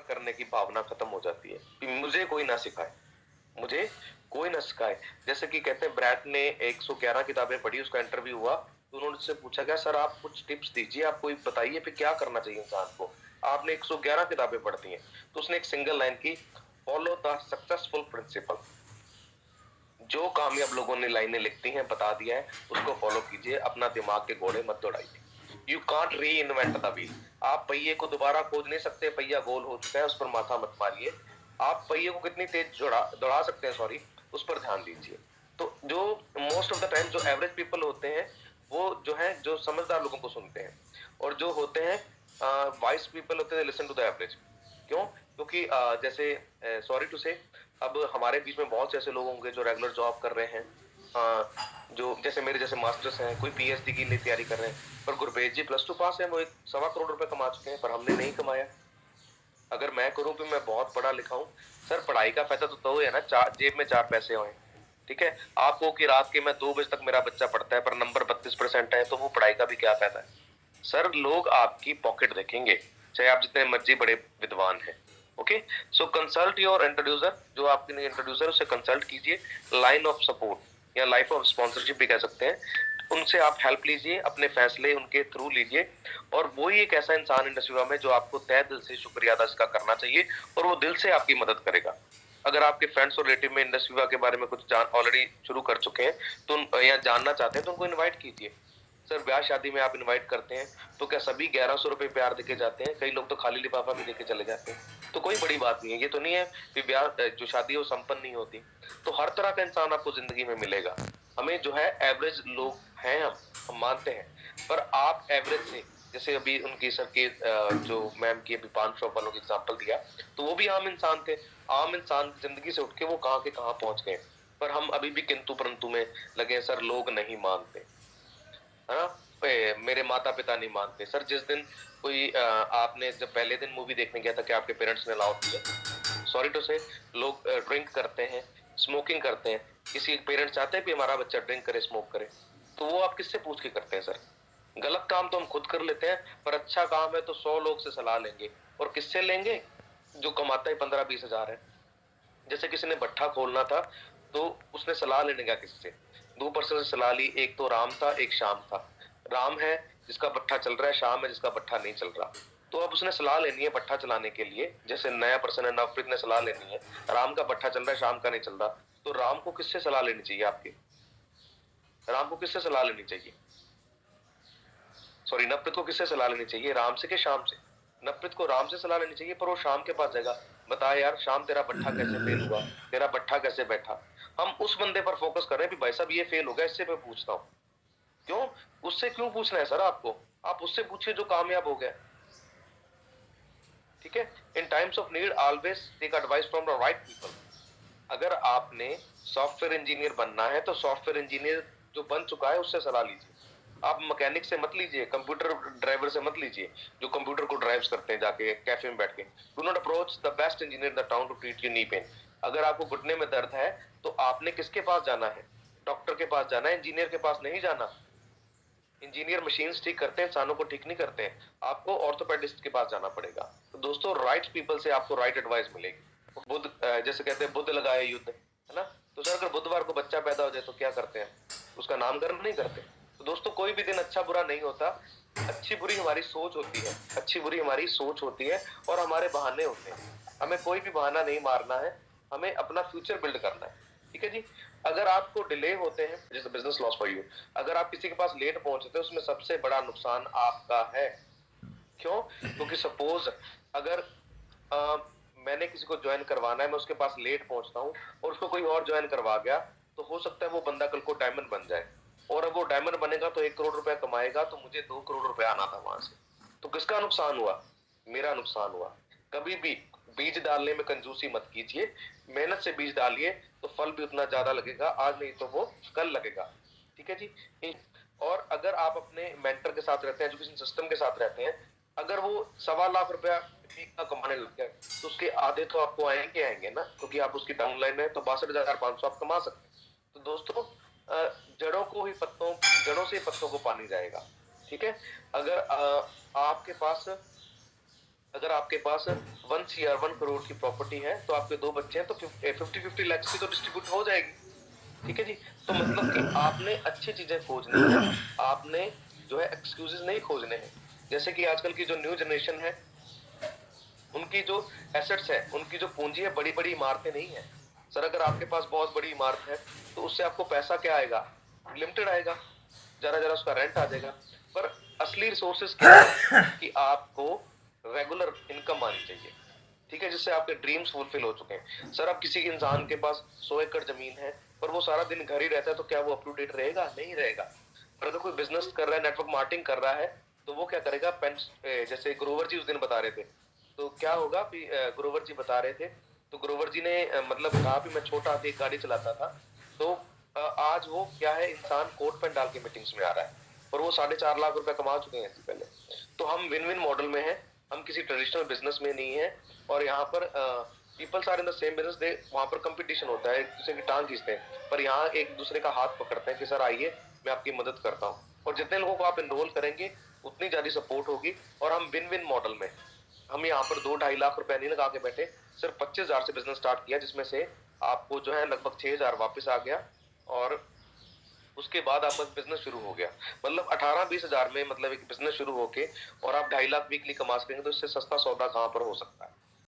करने की भावना खत्म हो जाती है कि मुझे कोई ना सिखाए, मुझे कोई ना सिखाए। जैसे कि कहते हैं ब्रैट ने 111 किताबें पढ़ी, उसका इंटरव्यू हुआ तो उन्होंने उससे पूछा गया सर आप कुछ टिप्स दीजिए, आप कोई बताइए फिर क्या करना चाहिए इंसान को, आपने 111 किताबें पढ़ दी हैं। तो उसने एक सिंगल लाइन की, फॉलो द सक्सेसफुल प्रिंसिपल। जो कामयाब लोगों ने लाइनें लिखती हैं बता दिया है, उसको फॉलो कीजिए, अपना दिमाग के घोड़े मत दौड़ाइए। यू कांट री इन्वेंट द व्हील। आप पहिए को दोबारा खोज नहीं सकते, पहिया गोल हो चुका है, उस पर माथा मत मारिए। आप पहिए को कितनी तेज दौड़ा सकते हैं, सॉरी, उस पर ध्यान दीजिए। तो जो मोस्ट ऑफ द टाइम जो एवरेज पीपल होते हैं वो जो है जो समझदार लोगों को सुनते हैं, और जो होते हैं वाइस पीपल होते हैं लिसन टू द एवरेज। क्यों? क्योंकि जैसे सॉरी टू से अब हमारे बीच में बहुत से ऐसे लोग होंगे जो रेगुलर जॉब कर रहे हैं, जो जैसे मेरे जैसे मास्टर्स हैं, कोई पीएचडी के लिए तैयारी कर रहे हैं, पर गुरबेज जी +2 पास है, वो 1.25 करोड़ रुपए कमा चुके हैं, पर हमने नहीं कमाया। अगर मैं करूं तो मैं बहुत पढ़ा लिखा हूं। सर पढ़ाई का फायदा तो है ना, जेब में 4 पैसे होए, ठीक है। आपको कि रात के मैं 2 बजे तक मेरा बच्चा पढ़ता है पर नंबर 32% है, तो वो पढ़ाई का भी क्या फायदा है। सर लोग आपकी पॉकेट देखेंगे, चाहे आप जितने मर्जी बड़े विद्वान हैं। Okay, so consult your introducer, जो आपके इंट्रोड्यूसर उससे कंसल्ट कीजिए। लाइन ऑफ सपोर्ट या लाइफ ऑफ स्पॉन्सरशिप भी कह सकते हैं, उनसे आप हेल्प लीजिए, अपने फैसले उनके थ्रू लीजिए। और वही एक ऐसा इंसान इंडस्ट्री में जो आपको तहे दिल से शुक्रिया अदा इसका करना चाहिए, और वो दिल से आपकी मदद करेगा। अगर आपके फ्रेंड्स और रिलेटिव में इंडस्ट्री के बारे में कुछ जान ऑलरेडी शुरू कर चुके हैं तो या जानना चाहते हैं तो उनको इनवाइट कीजिए। सर ब्याह शादी में आप इनवाइट करते हैं तो क्या सभी 1100 रुपए प्यार देके जाते हैं? कई लोग तो खाली लिफाफा भी देके चले जाते हैं। तो कोई बड़ी बात नहीं है, ये तो नहीं है कि ब्याह जो शादी है वो संपन्न नहीं होती। तो हर तरह का इंसान आपको जिंदगी में मिलेगा। हमें जो है एवरेज लोग हैं, हम मानते हैं, पर आप एवरेज से, जैसे अभी उनकी सर के जो मैम की अभी पान शॉप वालों की एग्जांपल दिया, तो वो भी आम इंसान थे। आम इंसान जिंदगी से उठ के वो कहाँ के कहाँ पहुंच गए, पर हम अभी भी किंतु परंतु में लगे। सर लोग नहीं मानते, है ना, मेरे माता पिता नहीं मानते। सर जिस दिन कोई आपने जब पहले दिन मूवी देखने गया था कि आपके पेरेंट्स ने अलाउ किया, सॉरी टू से लोग ड्रिंक करते हैं, स्मोकिंग करते हैं। किसी पेरेंट्स चाहते हैं कि हमारा बच्चा ड्रिंक करे, स्मोक करे, तो वो आप किससे पूछ के करते हैं? सर गलत काम तो हम खुद कर लेते हैं, पर अच्छा काम है तो 100 लोग से सलाह लेंगे। और किससे लेंगे? जो कमाता है 15-20 हजार है। जैसे किसी ने भट्ठा खोलना था तो उसने सलाह लेने गया किससे? 2 पर्सन से सलाह ली, एक तो राम था, एक श्याम था। राम है जिसका भट्ठा चल रहा है, श्याम है जिसका भट्ठा नहीं चल रहा। तो अब उसने सलाह लेनी है भट्ठा चलाने के लिए, जैसे नया पर्सन है नवप्रीत ने सलाह लेनी है, राम का भट्ठा चल रहा है, श्याम का नहीं चल रहा। तो राम को किससे सलाह लेनी चाहिए? आपकी राम को किससे सलाह लेनी चाहिए? सॉरी, नवप्रीत को किससे सलाह लेनी चाहिए? राम से कि श्याम से? नवप्रीत को राम से सलाह लेनी चाहिए, पर वो श्याम के पास जाएगा, बता यार श्याम तेरा भट्ठा कैसे फेल हुआ, तेरा भट्ठा कैसे बैठा। हम उस बंदे पर फोकस कर रहे हैं, भाई साहब ये फेल हो गया, इससे मैं पूछता हूँ। क्यों? उससे क्यों पूछना है सर आपको? आप उससे पूछिए जो कामयाब हो गया, ठीक है। In times of need always take advice from the right people. अगर आपने सॉफ्टवेयर इंजीनियर बनना है तो सॉफ्टवेयर इंजीनियर जो बन चुका है उससे सलाह लीजिए। आप मैकेनिक से मत लीजिए, कंप्यूटर ड्राइवर से मत लीजिए जो कंप्यूटर को ड्राइव करते हैं जाके कैफे में बैठ के। Do not approach the best engineer in the town to treat your knee pain. अगर आपको घुटने में दर्द है तो आपने किसके पास जाना है? डॉक्टर के पास जाना है, इंजीनियर के पास नहीं जाना। इंजीनियर मशीन्स ठीक करते हैं, इंसानों को ठीक नहीं करते हैं। आपको ऑर्थोपेडिस्ट के पास जाना पड़ेगा। तो दोस्तों राइट पीपल से आपको राइट एडवाइस मिलेगी। बुद्ध जैसे कहते हैं बुद्ध लगाए युद्ध, है ना। तो सर अगर बुधवार को बच्चा पैदा हो जाए तो क्या करते हैं? उसका नामकरण नहीं करते। तो दोस्तों कोई भी दिन अच्छा बुरा नहीं होता, अच्छी बुरी हमारी सोच होती है, अच्छी बुरी हमारी सोच होती है और हमारे बहाने होते हैं। हमें कोई भी बहाना नहीं मारना है, हमें अपना फ्यूचर बिल्ड करना है, ठीक है जी। अगर आपको डिले होते हैं, जैसे बिजनेस लॉस फॉर यू, अगर आप किसी के पास लेट पहुंचते हैं उसमें सबसे बड़ा नुकसान आपका है। क्यों? क्योंकि सपोज अगर आ, मैंने किसी को ज्वाइन करवाना है, मैं उसके पास लेट पहुंचता हूँ और उसको कोई और ज्वाइन करवा गया, तो हो सकता है वो बंदा कल को डायमंड बन जाए, और अब वो डायमंड बनेगा तो 1 करोड़ रुपया कमाएगा, तो मुझे 2 करोड़ रुपया आना था वहां से। तो किसका नुकसान हुआ? मेरा नुकसान हुआ। कभी भी बीज डालने में कंजूसी मत कीजिए, मेहनत से बीज डालिए तो फल भी उतना ज्यादा लगेगा, आज नहीं तो वो कल लगेगा, ठीक है जी। और अगर आप अपने मेंटर के साथ रहते हैं, एजुकेशन सिस्टम के साथ रहते हैं, अगर वो 1.25 लाख रुपया वीक का कमाने लग गया तो उसके आधे तो आपको आएंगे ना, क्योंकि आप उसकी डाउनलाइन है, तो 62,500 आप कमा सकते हैं। तो दोस्तों जड़ों से पत्तों को पानी जाएगा, ठीक है। अगर आपके पास अगर आपके पास 1 करोड़ की प्रॉपर्टी है तो आपके 2 बच्चे हैं तो 50-50 लाख की तो डिस्ट्रीब्यूट हो जाएगी। ठीक है जी। तो मतलब कि आपने अच्छी चीजें खोजनी है, आपने जो है एक्सक्यूजेस नहीं खोजने हैं। जैसे कि आजकल की जो न्यू जनरेशन है, उनकी जो एसेट्स है, उनकी जो पूंजी है, बड़ी बड़ी इमारतें नहीं है। सर अगर आपके पास बहुत बड़ी इमारत है तो उससे आपको पैसा क्या आएगा, लिमिटेड आएगा, जरा जरा उसका रेंट आ जाएगा। पर असली रिसोर्सेज क्या है कि आपको रेगुलर इनकम आनी चाहिए, ठीक है, जिससे आपके ड्रीम्स फुलफिल हो चुके हैं। सर अब किसी इंसान के पास 100 एकड़ जमीन है पर वो सारा दिन घर ही रहता है तो क्या वो अप टू डेट रहेगा? नहीं रहेगा। पर अगर कोई बिजनेस कर रहा है, नेटवर्क मार्केटिंग कर रहा है, तो वो क्या करेगा, जैसे ग्रोवर जी उस दिन बता रहे थे, तो क्या होगा कि ग्रोवर जी बता रहे थे, तो ग्रोवर जी ने मतलब कहा भी मैं छोटा हाथी एक गाड़ी चलाता था, तो आज वो क्या है, इंसान कोट पैंट डाल के मीटिंग्स में आ रहा है और वो 4.5 लाख रुपए कमा चुके हैं इससे पहले। तो हम विन विन मॉडल में हैं, हम किसी ट्रेडिशनल बिजनेस में नहीं है। और यहाँ पर peoples are in the same business, they वहां पर कंपटीशन होता है, एक दूसरे की टांग खींचते हैं, पर यहाँ एक दूसरे का हाथ पकड़ते हैं कि सर आइए मैं आपकी मदद करता हूँ। और जितने लोगों को आप एनरोल करेंगे उतनी ज्यादा सपोर्ट होगी। और हम विन विन मॉडल में, हम यहाँ पर 2-2.5 लाख रुपए नहीं लगा के बैठे, सिर्फ 25,000 से बिजनेस स्टार्ट किया, जिसमें से आपको जो है लगभग 6,000 वापस आ गया और उसके बाद आपका बिजनेस शुरू हो गया। मतलब 18-20 हजार में मतलब एक बिजनेस शुरू होके और आप 2.5 लाख वीकली कमा सकेंगे, तो इससे सस्ता सौदा कहाँ पर हो सकता है।